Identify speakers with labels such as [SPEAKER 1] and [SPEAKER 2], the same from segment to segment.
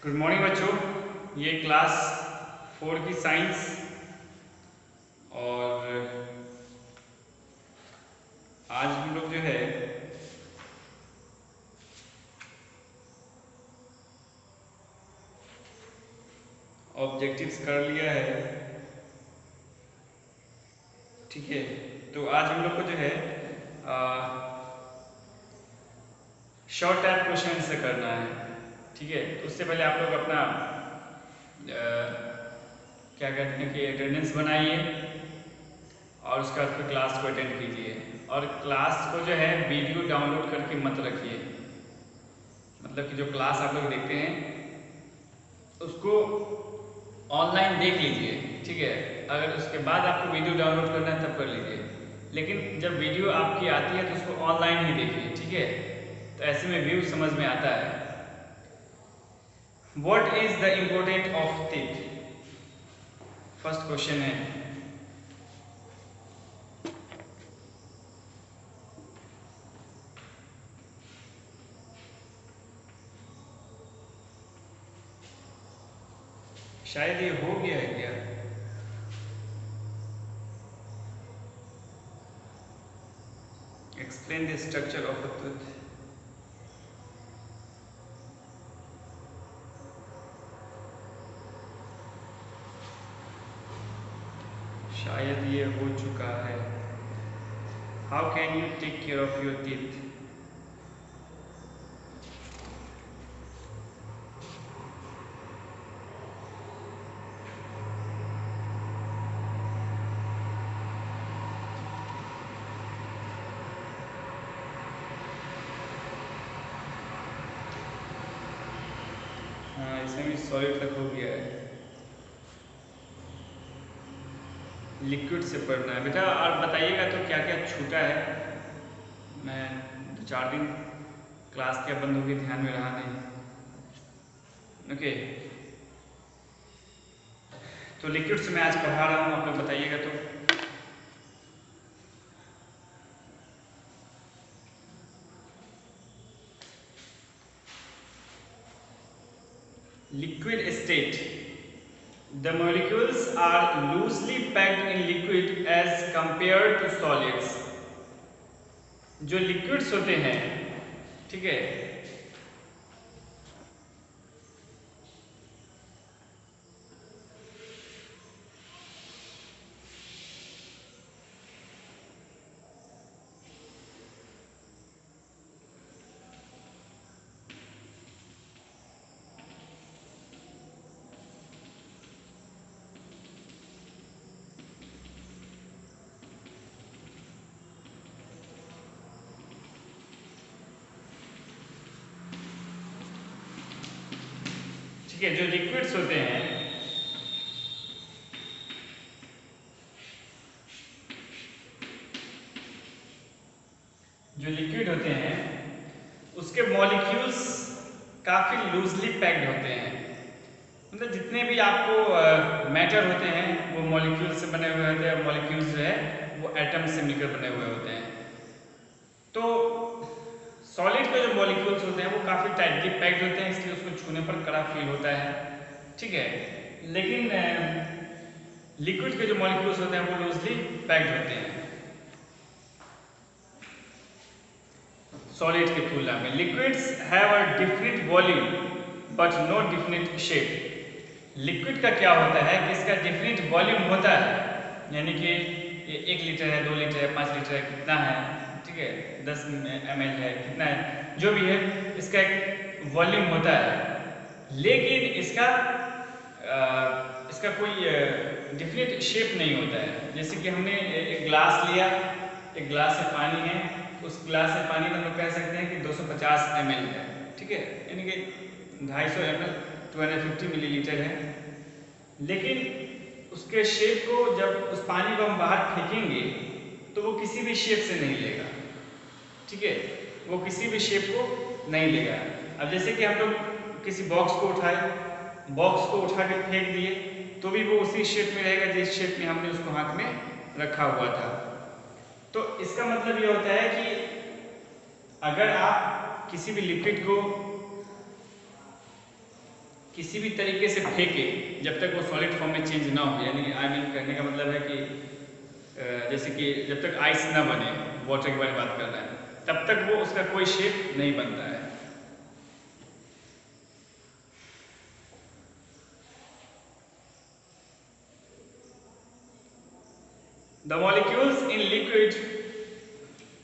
[SPEAKER 1] Good morning बच्चों। ये class 4 की साइंस और आज हम लोग जो है ऑब्जेक्टिव्स कर लिया है। ठीक है, तो आज हम लोग को जो है शॉर्ट टाइप क्वेश्चन से करना है। ठीक है, तो उससे पहले आप लोग अपना क्या कहते हैं कि अटेंडेंस बनाइए और उसके बाद फिर क्लास को अटेंड कीजिए। और क्लास को जो है वीडियो डाउनलोड करके मत रखिए, मतलब कि जो क्लास आप लोग देखते हैं उसको ऑनलाइन देख लीजिए। ठीक है, अगर उसके बाद आपको वीडियो डाउनलोड करना है तब कर लीजिए, लेकिन जब वीडियो आपकी आती है तो उसको ऑनलाइन ही देखिए। ठीक है, तो ऐसे में व्यू समझ में आता है। What is the important of teeth? First question है। शायद ये हो गया है क्या? Explain the structure of a tooth. शायद ये हो चुका है। How can you take care of your teeth? हाँ, इसमें भी सॉलिड तक हो गया है। लिक्विड से पढ़ना है बेटा। और बताइएगा तो क्या क्या छूटा है। मैं 2-4 दिन क्लास क्या बंद होगी, ध्यान में रहा नहीं। ओके, तो लिक्विड से मैं आज पढ़ा रहा हूँ, आप लोग बताइएगा तो। Liquid state, the molecules are loosely packed in liquid as compared to solids। जो लिक्विड्स होते हैं, ठीक है, ठीक है, जो लिक्विड्स होते हैं, जो लिक्विड होते हैं उसके मॉलिक्यूल्स काफी लूजली पैक्ड होते हैं। मतलब जितने भी आपको मैटर होते हैं वो मॉलिक्यूल से बने हुए होते हैं। मॉलिक्यूल्स जो है वो एटम से मिलकर बने हुए होते हैं। तो सॉलिड के जो मॉलिक्यूल्स होते हैं वो काफ़ी टाइटली पैक्ड होते हैं, इसलिए उसको छूने पर कड़ा फील होता है। ठीक है, लेकिन लिक्विड के जो मॉलिक्यूल्स होते हैं वो लूजली पैक्ड होते हैं सॉलिड के तुलना में। Liquids have a different volume but no different shape. Liquid का क्या होता है कि इसका डिफरेंट वॉल्यूम होता है, यानी कि ये 1 लीटर है, 2 लीटर है, 5 लीटर है, कितना है, ठीक है, 10 ml है, कितना है, जो भी है इसका एक वॉल्यूम होता है। लेकिन इसका कोई डिफरेंट शेप नहीं होता है। जैसे कि हमने एक ग्लास लिया, एक गिलास से पानी है, उस गिलास से पानी हम लोग कह सकते हैं कि 250 ml है। ठीक है, यानी कि 250 ml 250 मिलीलीटर है। लेकिन उसके शेप को, जब उस पानी को हम बाहर फेंकेंगे तो वो किसी भी शेप से नहीं लेगा। ठीक है, वो किसी भी शेप को नहीं लेगा। अब जैसे कि हम लोग किसी बॉक्स को उठाए, बॉक्स को उठा के फेंक दिए तो भी वो उसी शेप में रहेगा जिस शेप में हमने उसको हाथ में रखा हुआ था। तो इसका मतलब ये होता है कि अगर आप किसी भी लिक्विड को किसी भी तरीके से फेंके जब तक वो सॉलिड फॉर्म में चेंज ना हो, यानी आई मीन कहने का मतलब है कि जैसे कि जब तक आइस ना बने, वाटर के बारे में बात कर रहे हैं, तब तक वो उसका कोई शेप नहीं बनता है। The molecules in liquid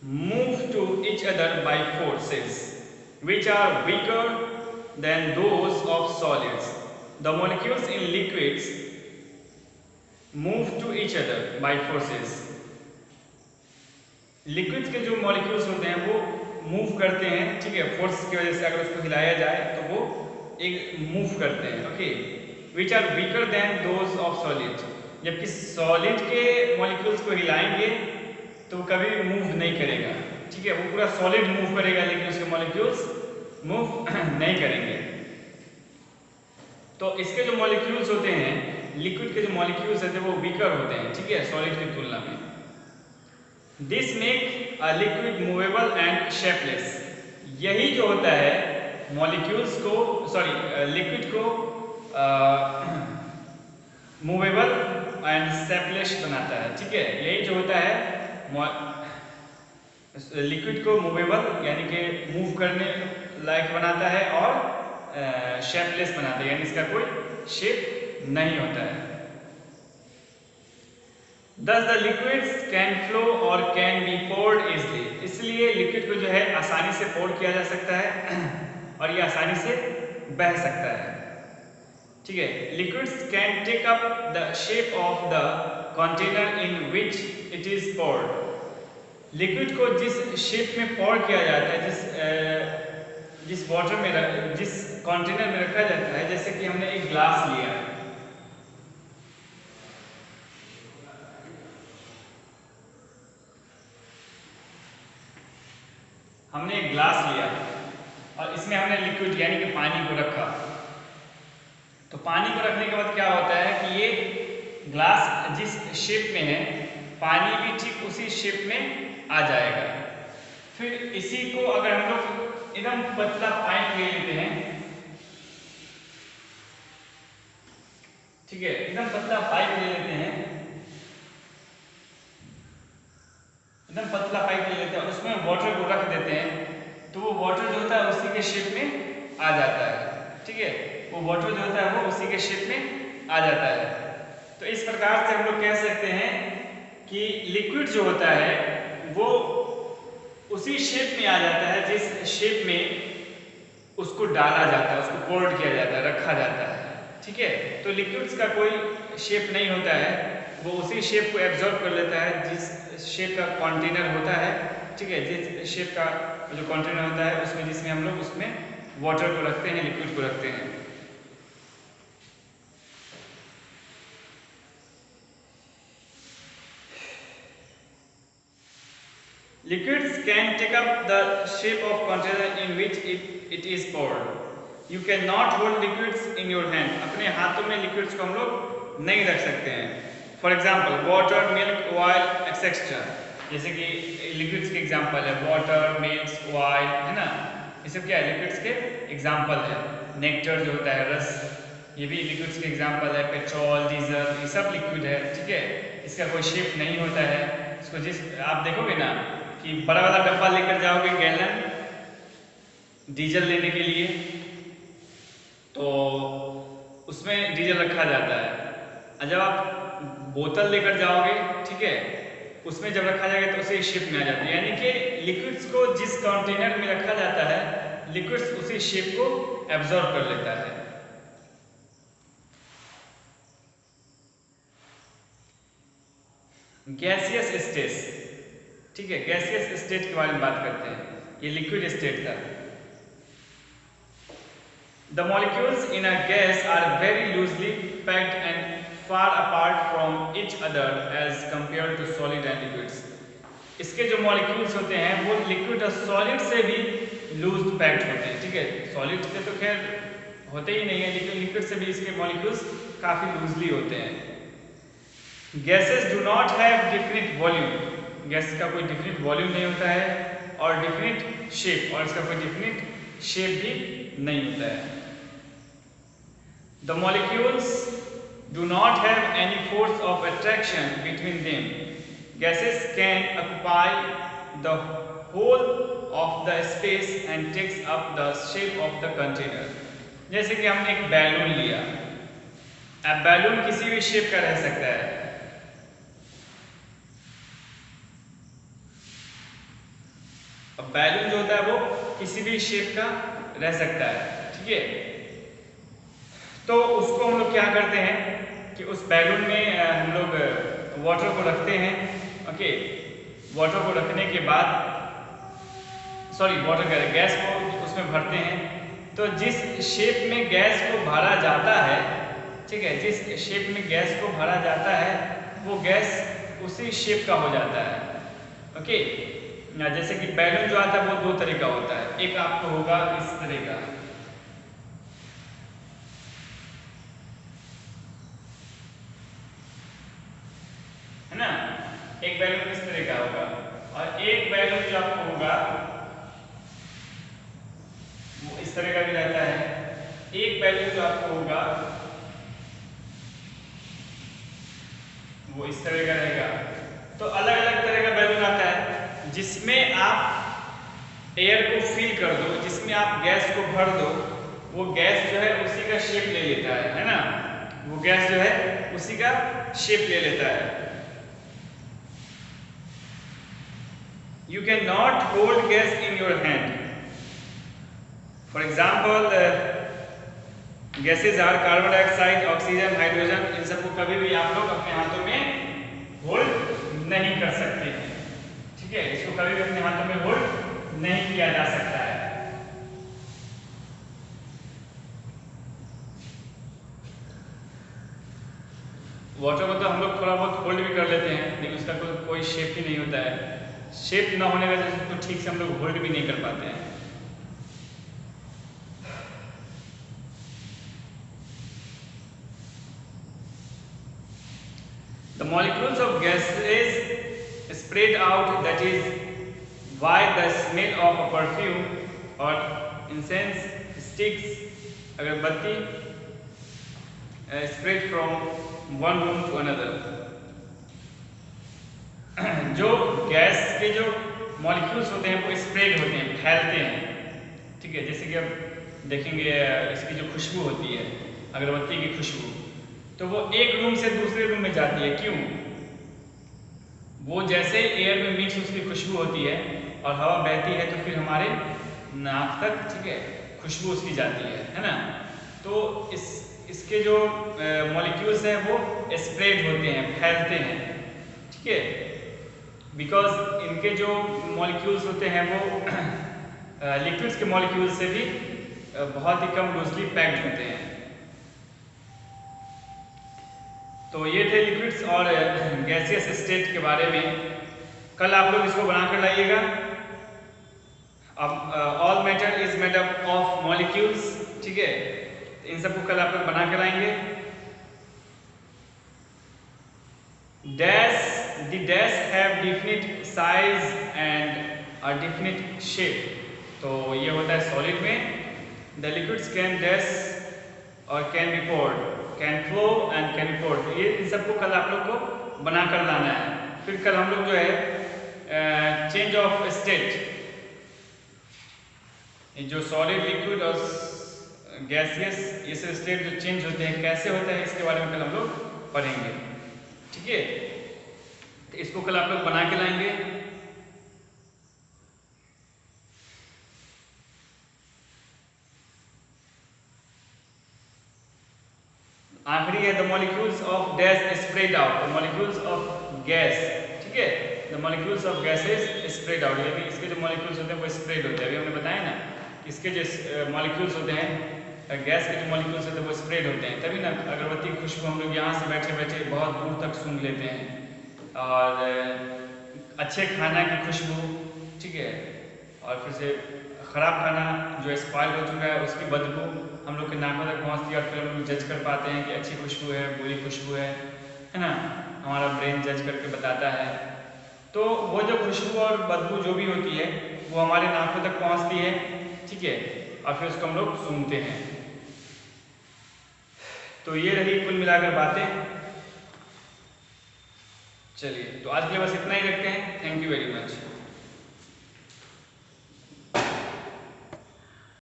[SPEAKER 1] move to each other by forces which are weaker than those of solids. The molecules in liquids move to each other by forces. Liquids के जो मॉलिक्यूल्स होते हैं वो मूव करते हैं, ठीक है, फोर्स की वजह से। अगर उसको हिलाया जाए तो वो एक मूव करते हैं, okay, which are weaker than those of solid. जबकि सॉलिड के मॉलिक्यूल्स को हिलाएंगे तो वो कभी मूव नहीं करेगा, ठीक है, वो पूरा सॉलिड मूव करेगा लेकिन उसके मॉलिक्यूल्स मूव नहीं करेंगे। तो इसके जो मॉलिक्यूल्स होते हैं, लिक्विड के जो मॉलिक्यूल्स होते हैं वो वीकर होते हैं, ठीक है, सॉलिड की तुलना में। This make a liquid movable and shapeless. यही जो होता है मॉलिक्यूल्स को, सॉरी, लिक्विड को मूवेबल एंड शेपलेस बनाता है, ठीक है। यही जो होता है लिक्विड को मूवेबल यानी कि मूव करने लायक बनाता है और शेपलेस बनाता है, यानी इसका कोई शेप नहीं होता है। Thus the liquids can flow or can be poured easily. इसलिए लिक्विड को जो है आसानी से पोर किया जा सकता है और ये आसानी से बह सकता है, ठीक है। Liquids can take up the shape of the container in which it is poured. Liquid को जिस शेप में पोर किया जाता है, जिस वाटर में, जिस कंटेनर में रखा जाता है, जैसे कि हमने एक ग्लास लिया, हमने एक ग्लास लिया और इसमें हमने लिक्विड यानी कि पानी को रखा। तो पानी को रखने के बाद क्या होता है कि ये ग्लास जिस शेप में है, पानी भी ठीक उसी शेप में आ जाएगा। फिर इसी को अगर हम लोग एकदम पतला पाइप ले लेते हैं, ठीक है, एकदम पतला पाइप ले लेते हैं, एकदम पतला पाइप ले लेते हैं और उसमें वाटर को रख देते हैं, तो वो वाटर जो होता है उसी के शेप में आ जाता है, ठीक है, वो वाटर जो होता है वो उसी के शेप में आ जाता है। तो इस प्रकार से हम लोग कह सकते हैं कि लिक्विड जो होता है वो उसी शेप में आ जाता है जिस शेप में उसको डाला जाता है, उसको पोर्ड किया जाता है, रखा जाता है, ठीक है। तो लिक्विड्स का कोई शेप नहीं होता है, वो उसी शेप को एब्जॉर्ब कर लेता है जिस शेप का कंटेनर होता है, ठीक है, जिस शेप का जो कंटेनर होता है उसमें, जिसमें हम लोग उसमें वाटर को रखते हैं, लिक्विड को रखते हैं। Liquids can take up the shape of container in which it is poured. You cannot hold liquids in your hand. अपने हाथों में liquids को हम लोग नहीं रख सकते हैं। For example, water, milk, oil, etc. जैसे कि liquids के example है water, milk, oil, है ना? ये सब क्या है? Liquids के example है। Nectar जो होता है रस, ये भी liquids के example है। पेट्रोल, डीजल, ये सब liquid है, ठीक है? इसका कोई shape नहीं होता है। इसको जिस आप देखोगे ना कि बड़ा वाला डब्बा लेकर जाओगे गैलन डीजल लेने के लिए, तो उसमें डीजल रखा जाता है। और जब आप बोतल लेकर जाओगे, ठीक है, उसमें जब रखा जाएगा तो उसी शेप में आ जाती है। यानी कि लिक्विड्स को जिस कंटेनर में रखा जाता है, लिक्विड्स उसी शेप को एब्जॉर्ब कर लेता है। गैसियस स्टेट, ठीक है, गैसियस स्टेट के बारे में बात करते हैं। ये लिक्विड स्टेट था। The molecules in a gas are very loosely packed and far apart from each other as compared to solid and liquids. इसके जो मॉलिक्यूल्स होते हैं वो लिक्विड और सॉलिड से भी लूज पैक्ड होते हैं, ठीक है। सॉलिड से तो खैर होते ही नहीं है, लेकिन लिक्विड से भी इसके मॉलिक्यूल्स काफी लूजली होते हैं। Gases do not have definite volume. Gas का कोई डिफिनिट वॉल्यूम नहीं होता है और डिफिनिट शेप, और इसका कोई डिफिनिट शेप भी नहीं होता है। The molecules do not have any force of attraction between them. Gases can occupy the whole of the space and takes up the shape of the container. जैसे कि हमने एक बैलून लिया, अब बैलून किसी भी शेप का रह सकता है। अब बैलून जो होता है वो किसी भी शेप का रह सकता है, ठीक है। तो उसको हम लोग क्या करते हैं कि उस बैलून में हम लोग वाटर को रखते हैं, ओके। वाटर को रखने के बाद गैस को उसमें भरते हैं। तो जिस शेप में गैस को भरा जाता है, ठीक है, जिस शेप में गैस को भरा जाता है वो गैस उसी शेप का हो जाता है, ओके। जैसे कि बैलून जो आता है वो दो तरह का होता है, एक आपको होगा इस तरह का, है ना, एक बैलून इस तरह का होगा, और एक बैलून जो आपको होगा वो इस तरह का भी रहता है। एक बैलून जो आपको होगा वो इस तरह का रहेगा। तो अलग अलग तरह का बैलून आता है जिसमें आप एयर को फिल कर दो, जिसमें आप गैस को भर दो, वो गैस जो है उसी का शेप ले लेता है ना, वो गैस जो है उसी का शेप ले लेता है। You cannot hold gas in your hand. For example, gases are carbon dioxide, oxygen, hydrogen. इन सबको कभी भी आप लोग अपने हाथों में होल्ड नहीं कर सकते हैं, ठीक है। इसको कभी भी अपने हाथों में होल्ड नहीं किया जा सकता है। वाटर को तो हम लोग थोड़ा बहुत होल्ड भी कर लेते हैं, लेकिन उसका कोई शेप ही नहीं होता है। शेप ना होने की वजह से उसको ठीक से हम लोग होल्ड भी नहीं कर पाते हैं। The molecules of gases spread out, that is why the smell of a perfume or incense sticks, agarbatti, spread from one room to another. जो गैस के जो मॉलिक्यूल्स होते हैं वो स्प्रेड होते हैं, फैलते हैं, ठीक है। जैसे कि अब देखेंगे इसकी जो खुशबू होती है, अगरबत्ती की खुशबू, तो वो एक रूम से दूसरे रूम में जाती है। क्यों? वो जैसे एयर में मिक्स उसकी खुशबू होती है और हवा बहती है तो फिर हमारे नाक तक, ठीक है, खुशबू उसकी जाती है ना। तो इसके जो मॉलिक्यूल्स हैं वो स्प्रेड होते हैं, फैलते हैं, ठीक है। बिकॉज इनके जो मॉलिक्यूल्स होते हैं वो लिक्विड्स के मॉलिक्यूल्स से भी बहुत ही कम लूजली पैक्ड होते हैं। तो ये थे लिक्विड्स और गैसियस स्टेट के बारे में। कल आप लोग इसको बना कर लाइएगा। अब all matter is made up of molecules, ठीक है। इन सबको कल आप लोग बना कर लाएंगे। The dash have definite size and a definite shape. तो ये होता है सॉलिड में। The liquids can dash और can be poured, can flow and can be poured। ये इन सबको कल आप लोग को बना कर लाना है। फिर कल हम लोग जो है चेंज ऑफ स्टेट, जो सॉलिड, लिक्विड और गैसियस ये सब स्टेट जो चेंज होते हैं कैसे होता है, इसके बारे में कल हम लोग पढ़ेंगे, ठीक है। तो इसको कल आप लोग बना के लाएंगे। आखिरी है the molecules of dash spread out, the molecules of gas, ठीक है। The molecules of gases spread out, यानी इसके जो मॉलिक्यूल्स होते हैं वो स्प्रेड होते हैं। अभी हमने बताया ना, इसके जो मॉलिक्यूल्स होते हैं, गैस के जो मॉलिक्यूल्स होते हैं वो स्प्रेड होते हैं। तभी ना अगरबत्ती की खुशबू हम लोग यहाँ से बैठे बैठे बहुत दूर तक सूंघ लेते हैं, और अच्छे खाना की खुशबू, ठीक है, और फिर से ख़राब खाना जो एक्सपायर हो चुका है उसकी बदबू हम लोग के नाकों तक पहुँचती है, और फिर हम लोग जज कर पाते हैं कि अच्छी खुशबू है, बुरी खुशबू है ना। हमारा ब्रेन जज करके बताता है। तो वो जो खुशबू और बदबू जो भी होती है वो हमारे नाकों तक पहुँचती है, ठीक है, और फिर उसको हम लोग सूंघते हैं। तो ये रही कुल मिलाकर बातें। चलिए, तो आज के लिए बस इतना ही रखते हैं। Thank you very much.